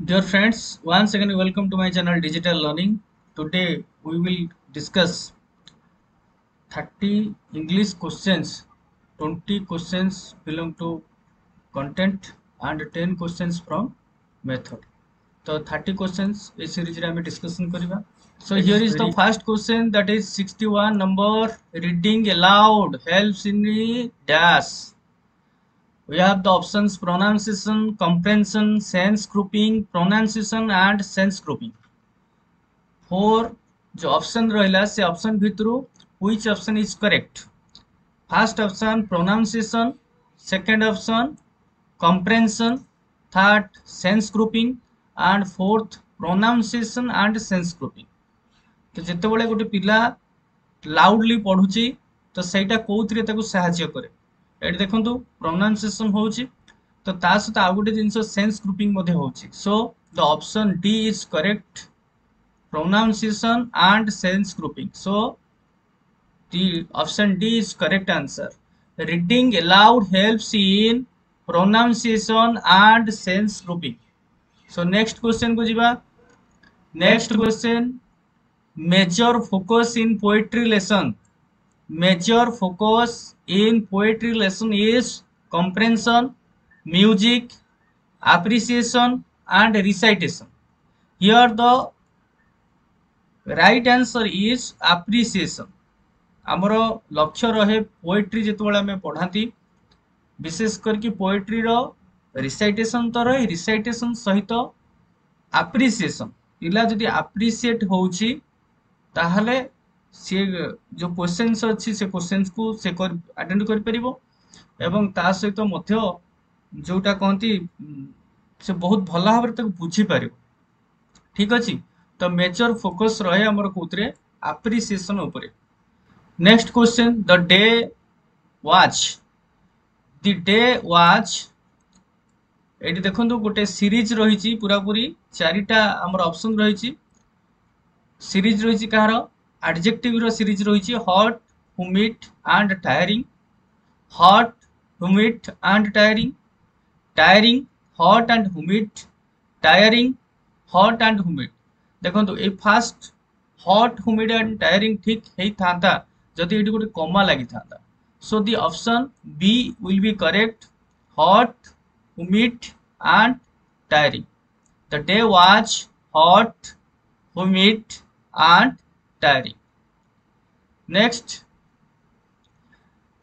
Dear friends, once again welcome to my channel Digital Learning. Today we will discuss 30 English questions, 20 questions belong to content and 10 questions from method. So 30 questions is series रे हमें discussion करिबा. So here is the first question, that is 61 number. Reading aloud helps in the dash. We have the options pronunciation, comprehension, sense grouping, pronunciation and sense grouping. Four जो option रहा से option भितर which option is correct. First option pronunciation, second option comprehension, third sense grouping and fourth pronunciation and sense grouping. तो जितेबाला गोटे पिला loudly पढ़ुची तो सहीटा कौन ताको साहाय्य करे. ये देखो प्रोनाउंसिएशन होची तो ता सहित आउ गोटे जिनस सेंस ग्रुपिंग मध्ये होची. सो the option D is correct, pronunciation and sense grouping. So the option D is correct answer. Reading aloud helps in pronunciation and sense grouping. So next question को जीवा. Next question, major focus in poetry lesson. Major focus in poetry lesson is comprehension, music, appreciation and recitation. Here the right answer is appreciation. आमर लक्ष्य रहे poetry जिते आम पढ़ाती विशेष करके poetry रो recitation तो रहे, रिसाइटेशन सहित एप्रिसिएशन. पिला जदि एप्रिसिएट होउची ताहले से जो क्वेश्चंस अच्छी से क्वेश्चंस को से अटेंड कर परिबो एवं ता सहित मध्य जोटा कहती से बहुत भल भाव तक बुझी पारिबो. ठीक अछि. तो मेजर फोकस रहे हमर कोतरे एप्रिसिएशन ऊपर. Next question, the day watch. The day watch eighty देखंतु गोटे सीरीज रही पूरा पूरी चारिटा हमर ऑप्शन रही. सीरीज रही कहार एडजेक्टिव रो सीरीज रही hot, humid and tiring, hot, humid and tiring, tiring, hot and humid, tiring, hot and humid. देखो ये first hot, humid and tiring ठीक होता जदि ये गोटे कमा लगी था. So the option B will be correct, hot, humid and tiring. The day was hot, humid and tiring.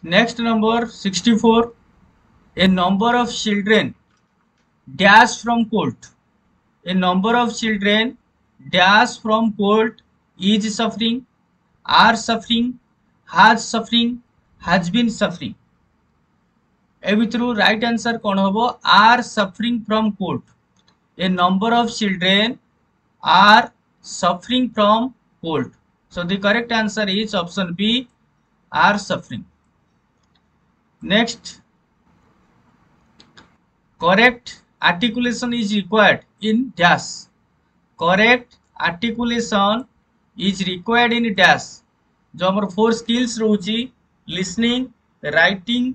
Next number 64. A number of children dash from cold. A number of children dash from cold is suffering, are suffering, has been suffering. ए भितरु right answer कौन होबो? are suffering from cold. A number of children are suffering from cold. So the correct answer is option B, are suffering. Next, correct articulation is required in dash. Correct articulation is required in dash. जो हमर 4 skills रोची listening, writing,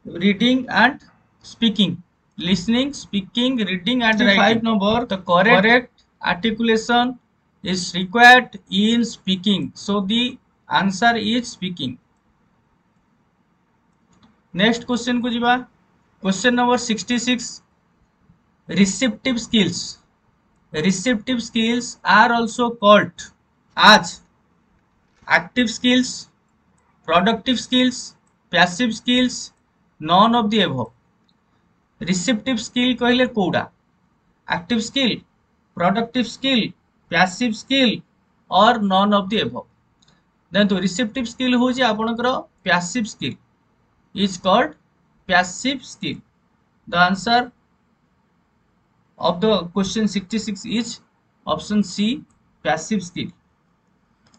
reading and speaking. Listening, speaking, reading and 5 number. The correct articulation is required in speaking. So the answer is speaking. Next question को जीवा. Question number 66. Receptive skills. Receptive skills are also called as active skills, productive skills, passive skills, none of the above. Receptive skill कहले कोडा? Active skill, productive skill, passive skill or none of the above. Then to receptive skill हो जे आपनकर passive skill is called passive skill. The answer of the question 66 is option C, passive skill.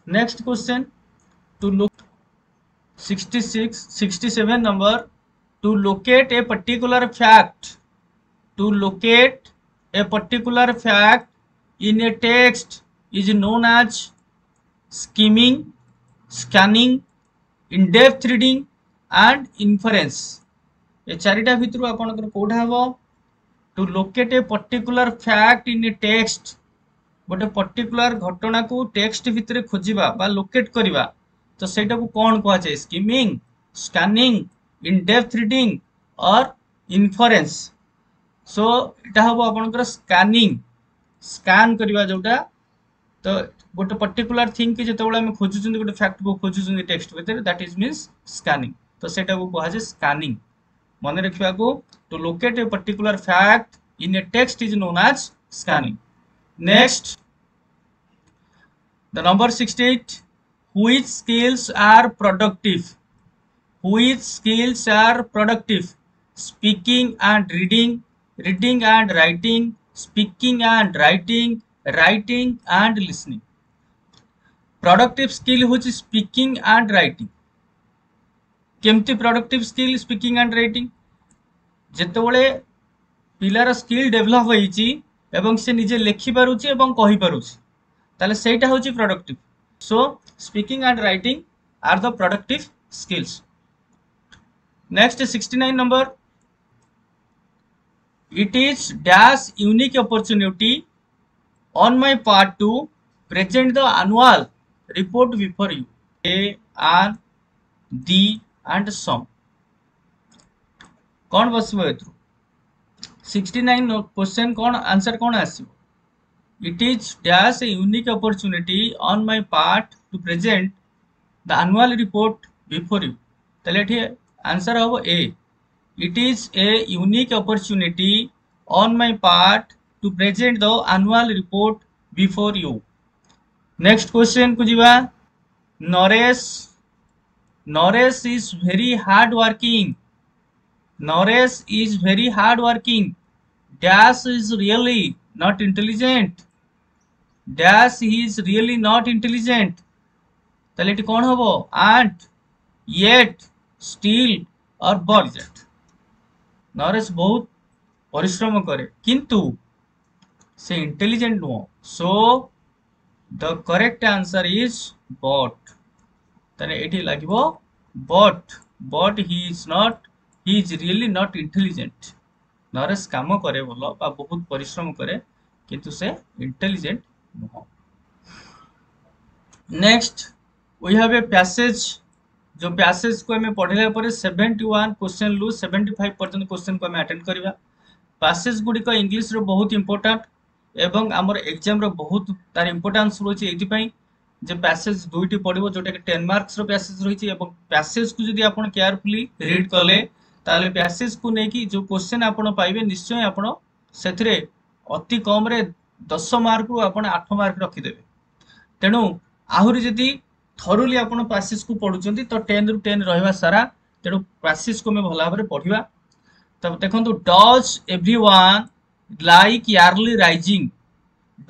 Next question, to look 67 number. To locate a particular fact. To locate a particular fact in a text is known as skimming, scanning, in-depth reading and inference. ये चारिटा भितर आपनकर कोडा हबो? To locate a particular fact in a text गोटे particular घटना को text भितर खोजिबा बा लोकेट करिबा तो सेटा को कौन कहा जाए skimming scanning in depth reading और इन्फरेंस सो एटा हबो आपनकर स्कैनिंग स्कैन करिबा जोटा तो गोटे पर्टिकुलर थिंग की जेतेबेले हम खोजुछन गोटे फैक्ट को खोजुछन टेक्स्ट भितर दैट इज मींस स्कैनिंग तो सेटा को कहा जाए स्कैनिंग मन रखिबा को to locate a particular fact in a text is known as scanning next the number 68 which skills are productive which skills are productive speaking and reading reading and writing speaking and writing writing and listening productive skill होची speaking and writing केमती productive skill speaking and writing जेतेबेले पिलार skill develop होईची एवं से निजे लेखि पारुची एवं कहि पारुची ताले सेटा होची productive so speaking and writing are the productive skills next 69 number it is dash unique opportunity on my part to present the annual report before you a are the and some कौन बसबो एथु 69 question कौन answer कौन आसीबो It is dash a unique opportunity on my part to present the annual report before you. तले ठीक answer होगा A. It is a unique opportunity on my part to present the annual report before you. Next question को जीवा Naresh. Naresh is very hard working. Naresh is very hard working. Dash is really not intelligent. Dash he is really not intelligent ताले एटी कौन हबो and yet still और but Naresh बहुत परिश्रम करे किंतु से इंटेलिजेंट नुह so the correct answer is but ताले एटी लागिबो but he is really not intelligent Naresh काम करे बोलो बा बहुत परिश्रम करे किंतु से intelligent next we have a passage जो पैसेज को हमें पढ़ला पर 71 क्वेश्चन लू 75 पर्यंत क्वेश्चन को हमें अटेंड करबा पैसेज गुडी को इंग्लिश रो बहुत इंपोर्टेंट एवं हमर एग्जाम रो बहुत तार इंपोर्टेंस रोची एति पई जे पैसेज दुईटी पढिबो जोटा कि 10 मार्क्स रो पैसेज रहिछि एवं पैसेज को जदी आपण केयरफुली रीड करले ताले पैसेज को नै कि जो क्वेश्चन आपण पाइबे निश्चय आपण सेथरे अति कम रे 10 मार्क रु आपण 8 मार्क रखिदेवे तेणु आहुरी जदि थरुली आपण पैसेज को पढुचंती तो 10 रु 10 रहबा सारा तेणु पैसेज को मैं भला भाबरे पढिबा तब देखंतु does everyone like early rising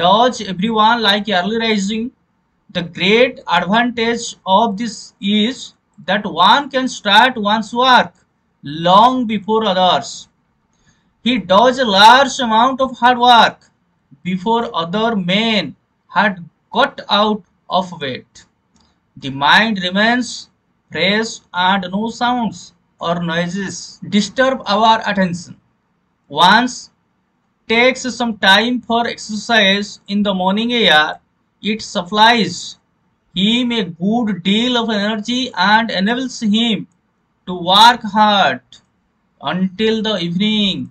does everyone like early rising the great advantage of this is that one can start one's work long before others. He does a large amount of hard work before other men had got out of bed. The mind remains fresh and no sounds or noises disturb our attention. Once takes some time for exercise in the morning air, it supplies him a good deal of energy and enables him to work hard until the evening.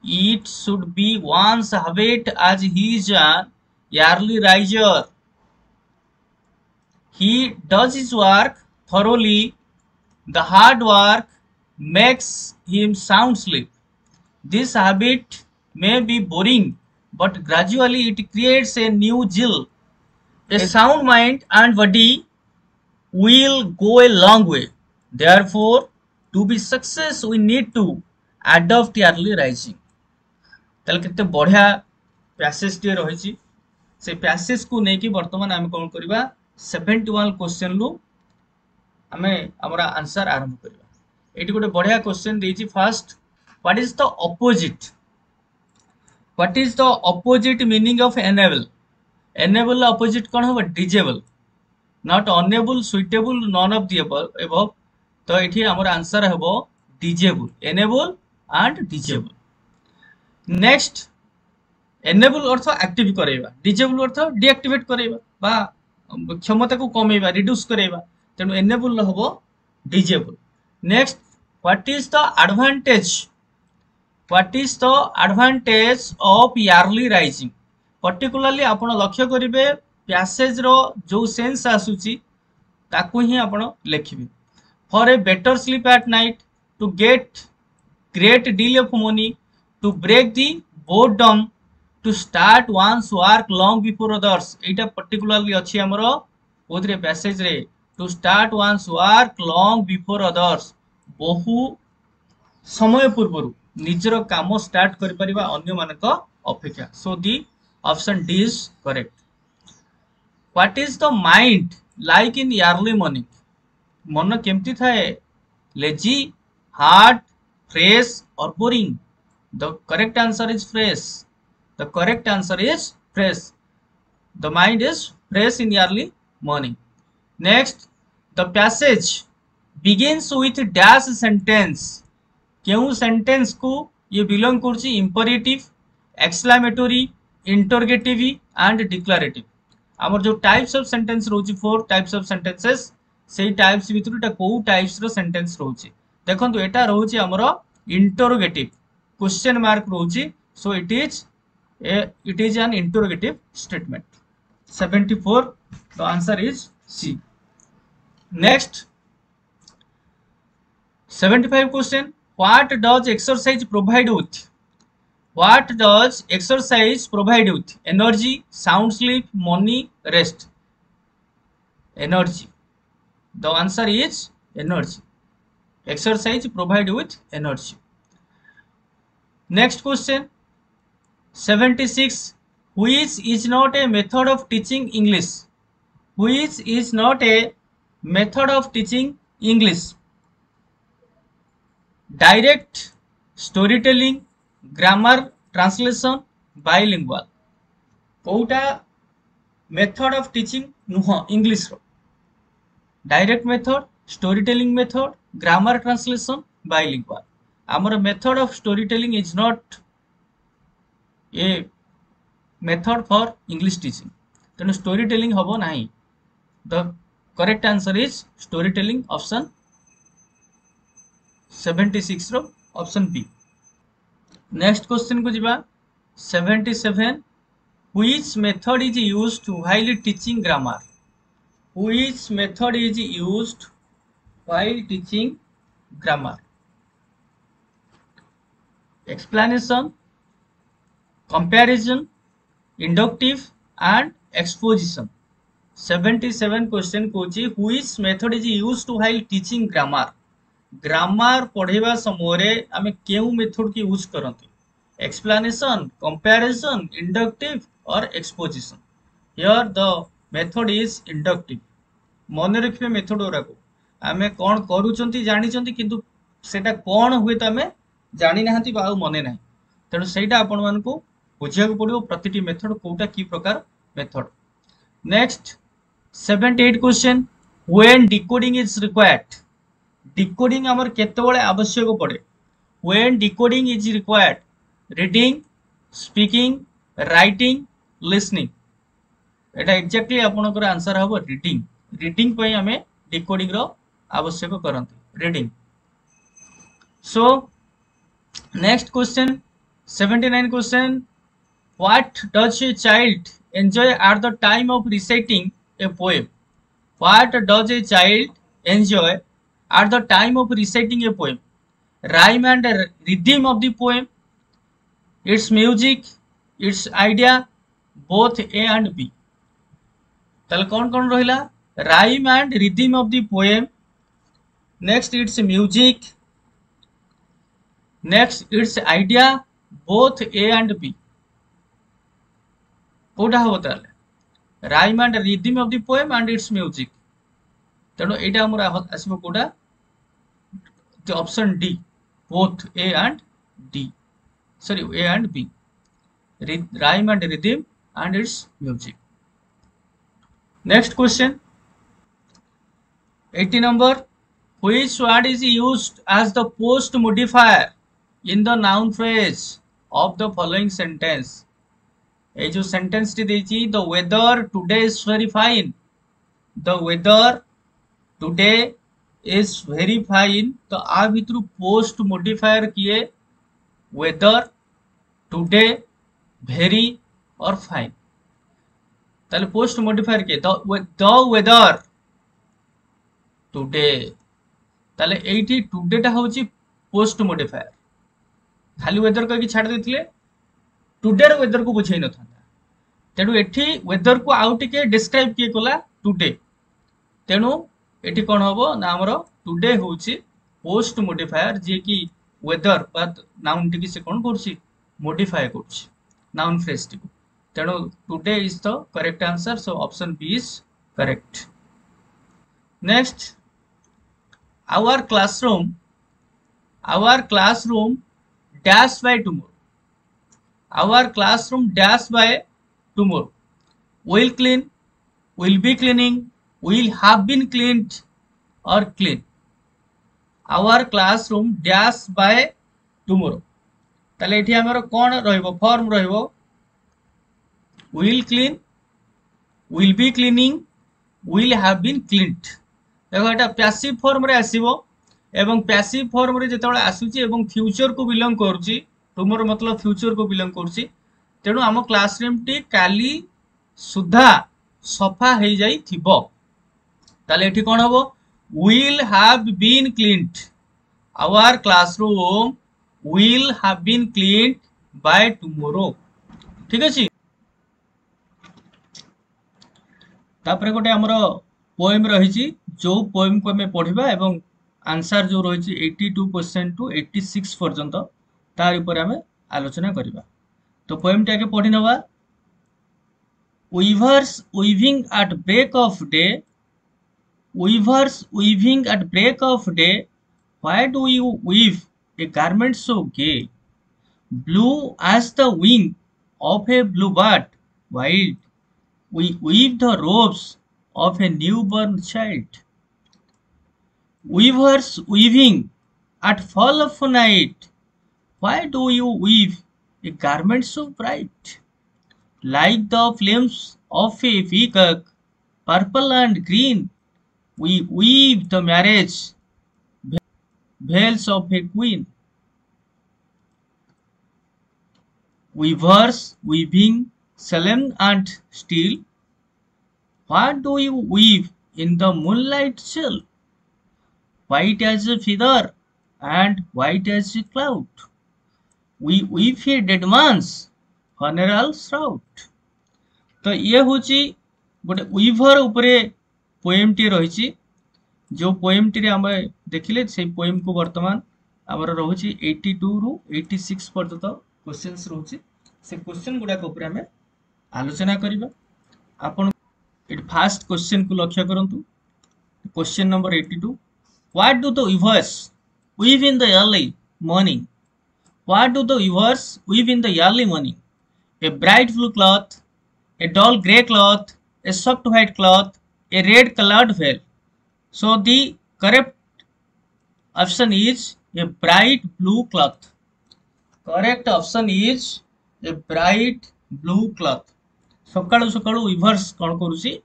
It should be one's habit as he is an early riser. He does his work thoroughly. The hard work makes him sound sleep. This habit may be boring, but gradually it creates a new zeal. A sound mind and body will go a long way. Therefore, to be success, we need to adopt early rising. ताले केते बढ़िया passage टे रहिछि से passage को नेकी वर्तमान हम कोन करबा 71 क्वेश्चन लु हमें हमरा आंसर आरंभ करबा एटी गोटे बढ़िया क्वेश्चन देछि first what is the opposite meaning of enable enable opposite कोन होबा disable not enable suitable none of the above तो एठी हमर आंसर हेबो disable enable and disable next enable अर्थ एक्टिव करेबा, डिजेबल अर्थ डीएक्टिवेट करेबा बा क्षमता को कमेबा रिड्यूस करेबा, तेणु एनेबल हबो disable. Next what is the advantage, what is the advantage of early rising, particularly आपण लक्ष्य करिवे पैसेज रो जो सेंस आसुची ताकू ही आपण लिखिबे। For a better sleep at night, to get great deal of money, to break the boredom, to start one's work long before others, एटा पर्टिकुलरली अछि हमरो ओदरे पैसेज रे, to start one's work long before others, बहु समय पूर्व निजर काम स्टार्ट कर परिबा अन्य मानक अपेक्षा। So the option D is correct. What is the mind like in early morning, मन केमती थाए, लेजी, हार्ड, फ्रेश और boring. The correct answer is fresh, the correct answer is fresh, the mind is fresh in early morning. Next the passage begins with dash sentence, क्यों sentence को ये belong करछि, imperative, exclamatory, interrogative and declarative. हमर जो types of sentence रोची, 4 types of sentences, से types भितर एटा को टाइप्स रो सेंटेंस रोची, देखंतु एटा रोची हमर इंटरोगेटिव, क्वेश्चन मार्क रोची, so it is an interrogative statement. 74 the answer is C. Next 75 question, what does exercise provide with, what does exercise provide with, energy, sound sleep, money, rest, energy, the answer is energy, exercise provide with energy। next question 76, which is not a method of teaching English, which is not a method of teaching English, direct, story telling, grammar, translation, bilingual, कोटा method of teaching नुह English रो, direct method, story telling method, grammar, translation, bilingual. आमर method of story telling is not a method for English teaching, तेणु story telling हबो नाही। The correct answer is story telling, option 76 रो option B. Next question को जिबा 77, which method is used while teaching grammar, which method is used while teaching grammar, explanation, comparison, inductive and exposition। 77 question को which method is used while teaching grammar, grammar पढ़ेवा समय आमे केउ method की use करते, explanation, comparison, inductive और exposition. Here the method is inductive. मन रखिबे मेथड गुराको आमे कोन करूचंती जानिचंती किंतु सेटा कोन हुए त आमे जानि नाहंती बा मने नाही, तेणु सेटा आपण मानको बुझिया को पड़िबो प्रतिटी मेथड कोटा की प्रकार method. Next 78 question, when decoding is required, decoding आमर केतेबेले आवश्यक पड़े, when decoding is required, reading, speaking, writing, listening. एटा एक्जेक्टली आपनकर आंसर हबो रीडिंग। रीडिंग पई हमें डिकोडिंग रो आवश्यक करंती, reading. So next question 79 question, what does a child enjoy at the time of reciting a poem, what does a child enjoy at the time of reciting a poem, rhyme and rhythm of the poem, its music, its idea, both A and B। तल कौन रहिला, rhyme and rhythm of the poem, next its music, next its idea, both A and B। Kota हो ताले rhyme and rhythm of the poem and its music, तेणु एटा हमर आसीबो Kota the option D, both A and D, sorry A and B, rhyme and rhythm and its music। next question 80 number, which word is used as the post modifier in the noun phrase, of the following sentence. ये जो sentence टी देची, the weather today is very fine. The weather today is very fine. तो आ भितर post modifier किए weather, today, very और fine. ताले post modifier किए the weather today. ताले एठी टुडे टा होची पोस्ट मॉडिफायर. खाली वेदर कह छाड़ देथिले टुडे रो वेदर को बुझाई न था. तेणु एठी वेदर को आउ टिके डिस्क्राइब किए कला टुडे. तेणु एठी कोन हबो ना हमरो टुडे होची पोस्ट मॉडिफायर जे कि वेदर बा नाउन टिके से कोन करछि मॉडिफाई करछि नाउन फ्रेज टिको. तेणु today is the correct answer. So option B is correct. Next, our classroom dash by tomorrow. Our classroom dash by tomorrow. Will clean, will be cleaning, will have been cleaned or clean. Our classroom dash by tomorrow. ताले एठी हमर कोन रहइबो form रहइबो will clean, will be cleaning, will have been cleaned. देखो एटा passive form रे आसीबो एवं passive form रे जेतबे आसुची एवं future को बिलोंग करूची. टुमोरो मतलब फ्यूचर को बिलोंग करूची. तेणु आम क्लासरूम टी काली सुधा सफा हो जाई थिबो. ताले एठी कोन हबो will have been cleaned. Our classroom will have been cleaned by tomorrow. ठीक अछि. तापरे गोटे हमरो पोएम रही जो पोएम को हमें पढ़ा एवं आंसर जो रही 82% टू 86 पर्यंत तार ऊपर हमें आलोचना करवा. तो पोएम टे पढ़ी नवा. weavers weaving at break of day, weavers weaving at break of day, why do you weave a garment so gay, blue as the wing of a bluebird wild, we weave the robes of a newborn child. Weavers weaving at fall of night, why do you weave a garment so bright, like the flames of a peacock, purple and green, we weave the marriage veils of a queen. Weavers weaving solemn and still, what do you weave in the moonlight chill, white as a feather and white as a cloud, we weave a dead man's funeral shroud. तो ये होची गोटे Weaver उपरे poem T रही. जो poem T हम देखिले से पोएम को वर्तमान हमर रहउची 82 रु 86 पर्यंत क्वेश्चंस रहउची. से क्वेश्चन गुडा को ऊपर हमें आलोचना करिबा. आपण फर्स्ट क्वेश्चन को लक्ष्य करंतु. Question number 82. What do the weavers weave in the early morning? What do the weavers weave in the early morning? A bright blue cloth, a dull grey cloth, a soft white cloth, a red colored veil. So the correct option is a bright blue cloth. Correct option is a bright blue cloth. सकाळु सकाळु weavers कोन करूसी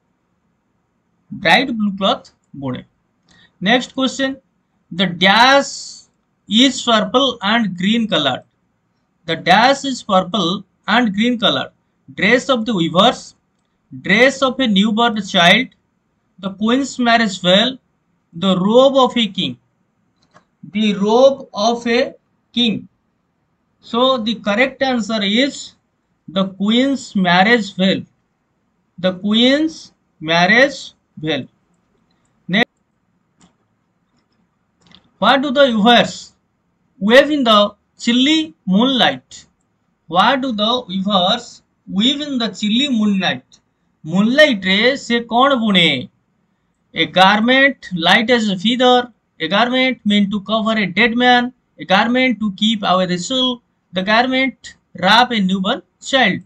bright blue cloth बोडे. Next question. The dash is purple and green coloured. The dash is purple and green coloured. Dress of the weavers, dress of a newborn child, the queen's marriage veil, the robe of a king. The robe of a king. So the correct answer is the queen's marriage veil. The queen's marriage veil. Next, what do the weavers weave in the chilly moonlight? What do the weavers weave in the chilly moonlight? Moonlight रे से कौन बुने? A garment light as a feather, a garment meant to cover a dead man, a garment to keep away the chill, the garment wrap a newborn child.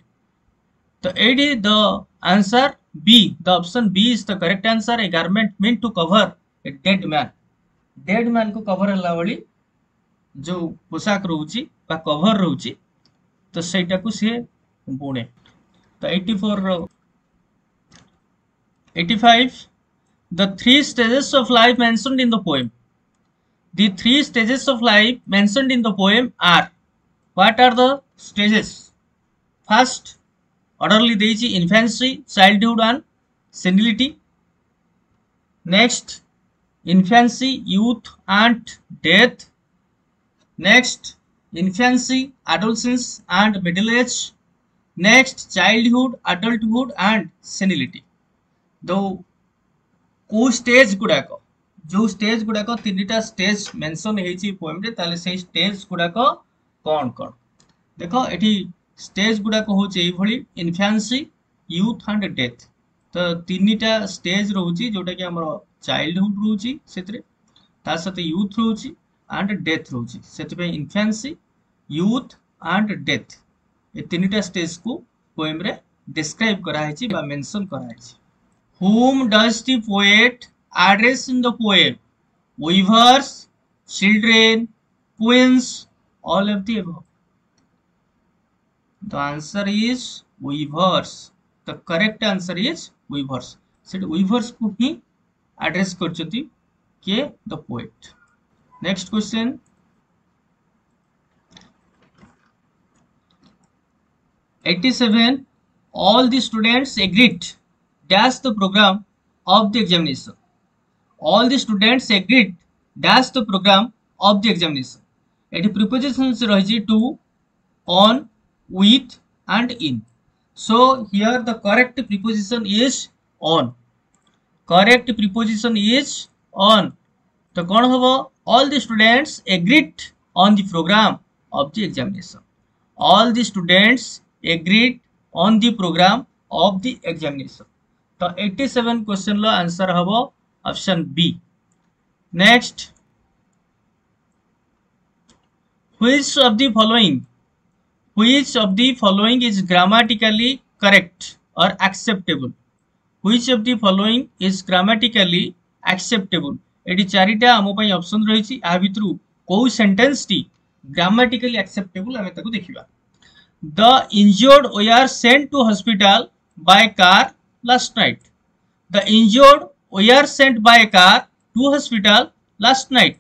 So it is the answer B. The option B is the correct answer. A garment meant to cover a dead man. Dead man को cover हला वाली जो पोशाक रहउची बा cover रहउची तो सेटा को सी बुणे। तो 84 85 the three stages of life mentioned in the poem. The three stages of life mentioned in the poem are, what are the stages? First, orderly deji infancy, childhood and senility. Next, infancy, youth and death. Next, infancy, adolescence and middle age. Next, childhood, adulthood and senility. The को stage गुड़ाक जो stage गुड़ाक तीन टा stage mention हेची poem रे ताले से stage गुड़ाक कौन कौन देख एठी स्टेज गुड़ाक होचे एई भली इन्फेंसी यूथ एंड डेथ। तो तीन टा स्टेज रहउची जोटा कि हमर चाइल्डहुड रहउची सेतरे ता साथे यूथ रहउची एंड डेथ रहउची सेति पे infancy youth and death a तीन टा स्टेज को पोएम रे डिस्क्राइब करा हेची बा मेंशन करा हेची। Whom does the poet address in the poem? Weavers, children, queens, all of the above. The answer is weavers. The correct answer is weavers. So weavers को ही address करचती के the poet. Next question. '87 all the students agreed dash the program of the examination. All the students agreed dash the program of the examination. Eighty prepositions रही to, on, with and in. So here the correct preposition is on. Correct preposition is on. तो कौन होगा? All the students agreed on the program of the examination. All the students agreed on the program of the examination. तो 87 question लो answer हबो option B. Next, which of the following is grammatically correct or acceptable? Which of the following is grammatically acceptable? Eighty चारिटा आमो पई option रहिछि आ भितरु को sentence T grammatically acceptable हमें ताको देखिबा। The injured were sent to hospital by car last night. The injured were sent by a car to hospital last night.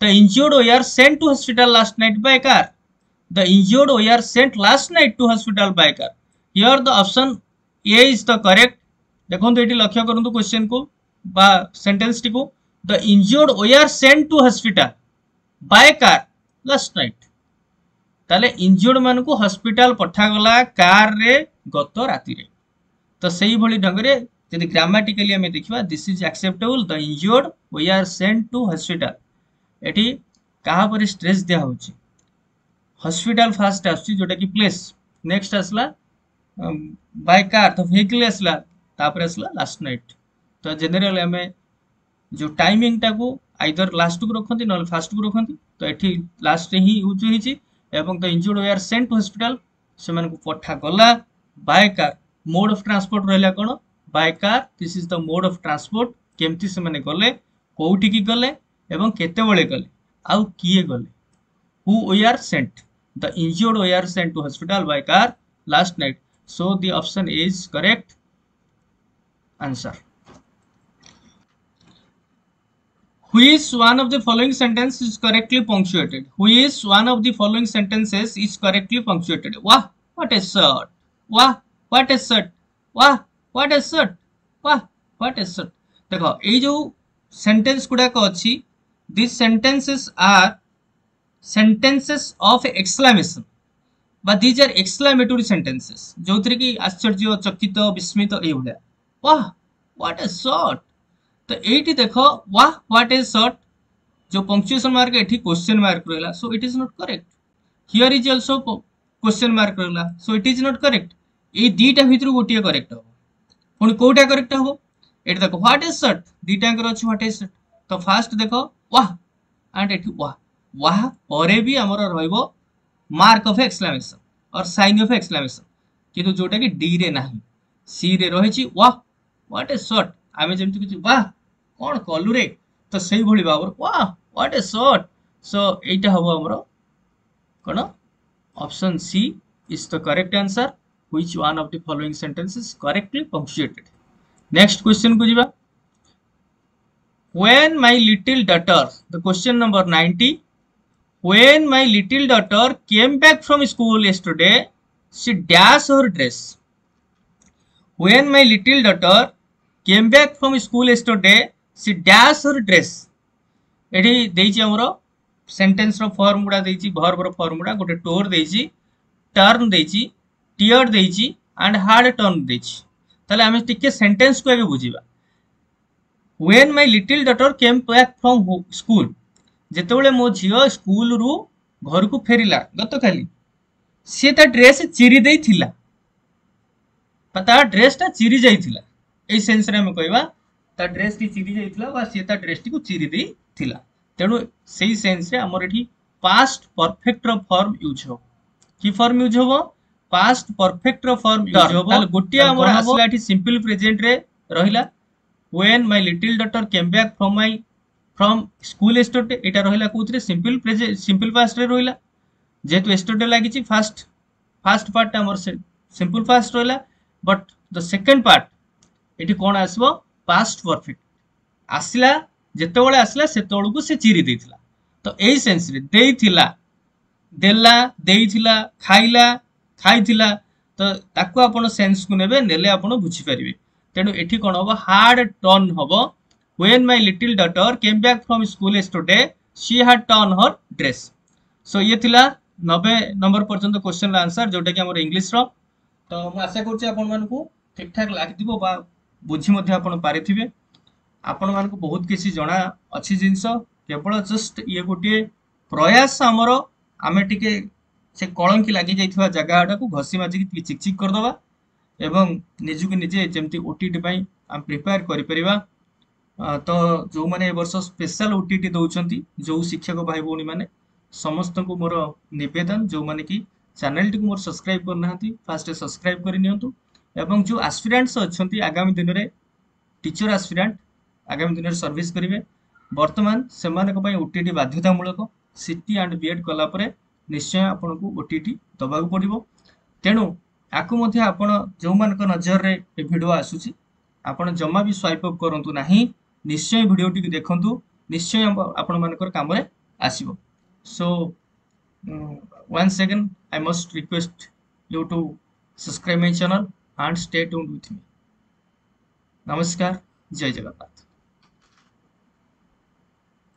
The injured were sent to hospital last night by a car. The injured were sent last night to hospital by a car. Here the option A is the correct. देखो तो eighty लक्ष्य करंतु question को बा sentence T को। The injured were sent to hospital by a car last night. ताले injured मान को हॉस्पिटल पठा गला कार रे गत राति रे। तो सही भली ढंग रे यदि ग्रामेटिकली हमें देखिबा this is acceptable. The injured we are sent to hospital एठी कहा पर स्ट्रेस दिया होची हॉस्पिटल फास्ट आसी जोटा कि प्लेस। नेक्स्ट आसला बाय कार तो व्हीकल आसला तापर आसला लास्ट नाइट। तो जनरली हमें जो टाइमिंग टा को आइदर लास्ट को रखंती न फास्ट को रखंती। तो एठी लास्ट ही यूज होईची एवं the injured were sent to hospital से मन को पठा गला by car. Mode of transport रहला कोन by car. This is the mode of transport केमती से माने गले कोठी की गले एवं केते बळे गले आउ किए गले। Who were sent the injured were sent to hospital by car last night. So the option is correct answer. Which one of the following sentences is correctly punctuated? Which one of the following sentences is correctly punctuated? Wah, what a shirt! Wah, what a shirt! Wah, what a shirt! Wah, what a shirt! देखो ये जो sentence गुड़ा को अच्छी these sentences are sentences of exclamation but these are exclamatory sentences जो थी कि आश्चर्य चकित विस्मित ये भलिया। वाह what a shirt! तो एटी देखो वाह व्हाट इज शॉर्ट जो पंक्चुएशन मार्क एटी क्वेश्चन मार्क रहला so it is not correct. Here is also question mark रहला so it is not correct. ए दीटा भितर गोटिए करेक्ट हो पुनी कोटा करेक्ट हो एटी देखो व्हाट इज शॉर्ट दीटा कर अछि व्हाट इज शॉर्ट। तो फास्ट देखो वाह एंड एटी वाह वाह परे भी हमर रहइबो मार्क ऑफ एक्सक्लेमेशन और साइन ऑफ एक्सक्लेमेशन किंतु जोटा कि डी रे नाही सी रे रहिछि वाह व्हाट इज शॉर्ट। आमे जेमति कि वाह कोन कलु रे तो सही भली बाबर वाह व्हाट ए शॉट। सो एटा हबो हमरो कोन option C is the correct answer. Which one of the following sentences is correctly punctuated? Next question को जिबा. When my little daughter, the question number 90. When my little daughter came back from school yesterday, she dashed her dress. When my little daughter came back from school yesterday, she dashed her dress. एठी देइछि हमरो sentence रो form गुडा देइछि, verb रो form गुडा गोटे tore देइछि, टर्न देइछि, टियर देइछि एंड हार्ड टर्न देइछि. ताले हम टिके सेंटेंस को आगे बुझिबा. When my little daughter came back from school, जेतेबेले मो झियो स्कूल रु घर को फेरिला गत खाली, से ता ड्रेस चिरी देई थिला. ता ड्रेस ता चिरी जाइथिला. ए सेंस रे हम कहबा ता ड्रेस टी चिरी जाइथिला बा से ता ड्रेस टी को चिरी देई थिला. तेणु सेही सेंस रे हमर एठी पास्ट परफेक्ट रो फॉर्म यूज हो. की फॉर्म यूज हो? पास्ट परफेक्ट रो फॉर्म यूज हो. ताले गोटी हमर आसला एठी सिंपल प्रेजेंट रे रहिला. When my little daughter came back from school yesterday, एटा रहिला कोथरे सिंपल प्रेजेंट, सिंपल पास्ट रे रहिला. जेतु yesterday लागिछि फर्स्ट पार्ट हमर सिंपल पास्ट रहिला. बट द सेकंड पार्ट एठी कोन आसबो? Past perfect आसिला. जेतेबेले आसिला सेतेबेलु से चिरी देइथिला. तो एई सेंस रे देइथिला, देला, देइथिला, खाइला, खाइथिला. तो ताको आपण सेंस को नेबे, नेले आपण बुझी परिबे. तेणु एठी कोन हबो? हार्ड टर्न हबो. When my little daughter came back from school yesterday, she had torn her dress. सो ये थिला 90 नंबर पर्यंत क्वेश्चन रा आंसर, जोटा कि हमर इंग्लिश रो. तो हम आशा करछि आपण मानकू ठीक ठाक लागिथिबो बा बुझी मध्ये आपण पारिथिबे. आपण मानकू बहुत किछि जणा अछि जिंस. केवल जस्ट ये गोटे प्रयास हमरो, आमे टिके से कलंकी लागि जाइथिबा जगह को घसी माजी कि चिक चिक कर दबा एवं निजु के निजे जेमती ओटीटी पई हम प्रिपेयर करि परिबा. तो जो माने ए वर्ष स्पेशल ओटीटी दउछंती, जो शिक्षक भाई भौणी माने समस्त को मोर निवेदन, जो माने कि चैनल टी को मोर सब्सक्राइब करनाहांती फास्ट सब्सक्राइब करि नियंतु. एवं जो एस्पिरेंट्स अछंती आगामी दिन रे टीचर एस्पिरेंट आगामी दिन रे सर्विस करिवे, वर्तमान सेमानक पई ओटीटी बाध्यतामूलक. सीटी एंड बीएड कला परे निश्चय आपन को ओटीटी दबाक पड़िबो. तेणु आकु मध्ये आपण जो मानक नजर रे ए वीडियो आसुची, आपण जम्मा भी स्वाइप अप करंतु नाही. निश्चय वीडियो टी देखंतु, निश्चय आपण मानकर काम रे आसीबो. सो once again I must request you to subscribe my channel and stay tuned with me. नमस्कार, जय जगन्नाथ.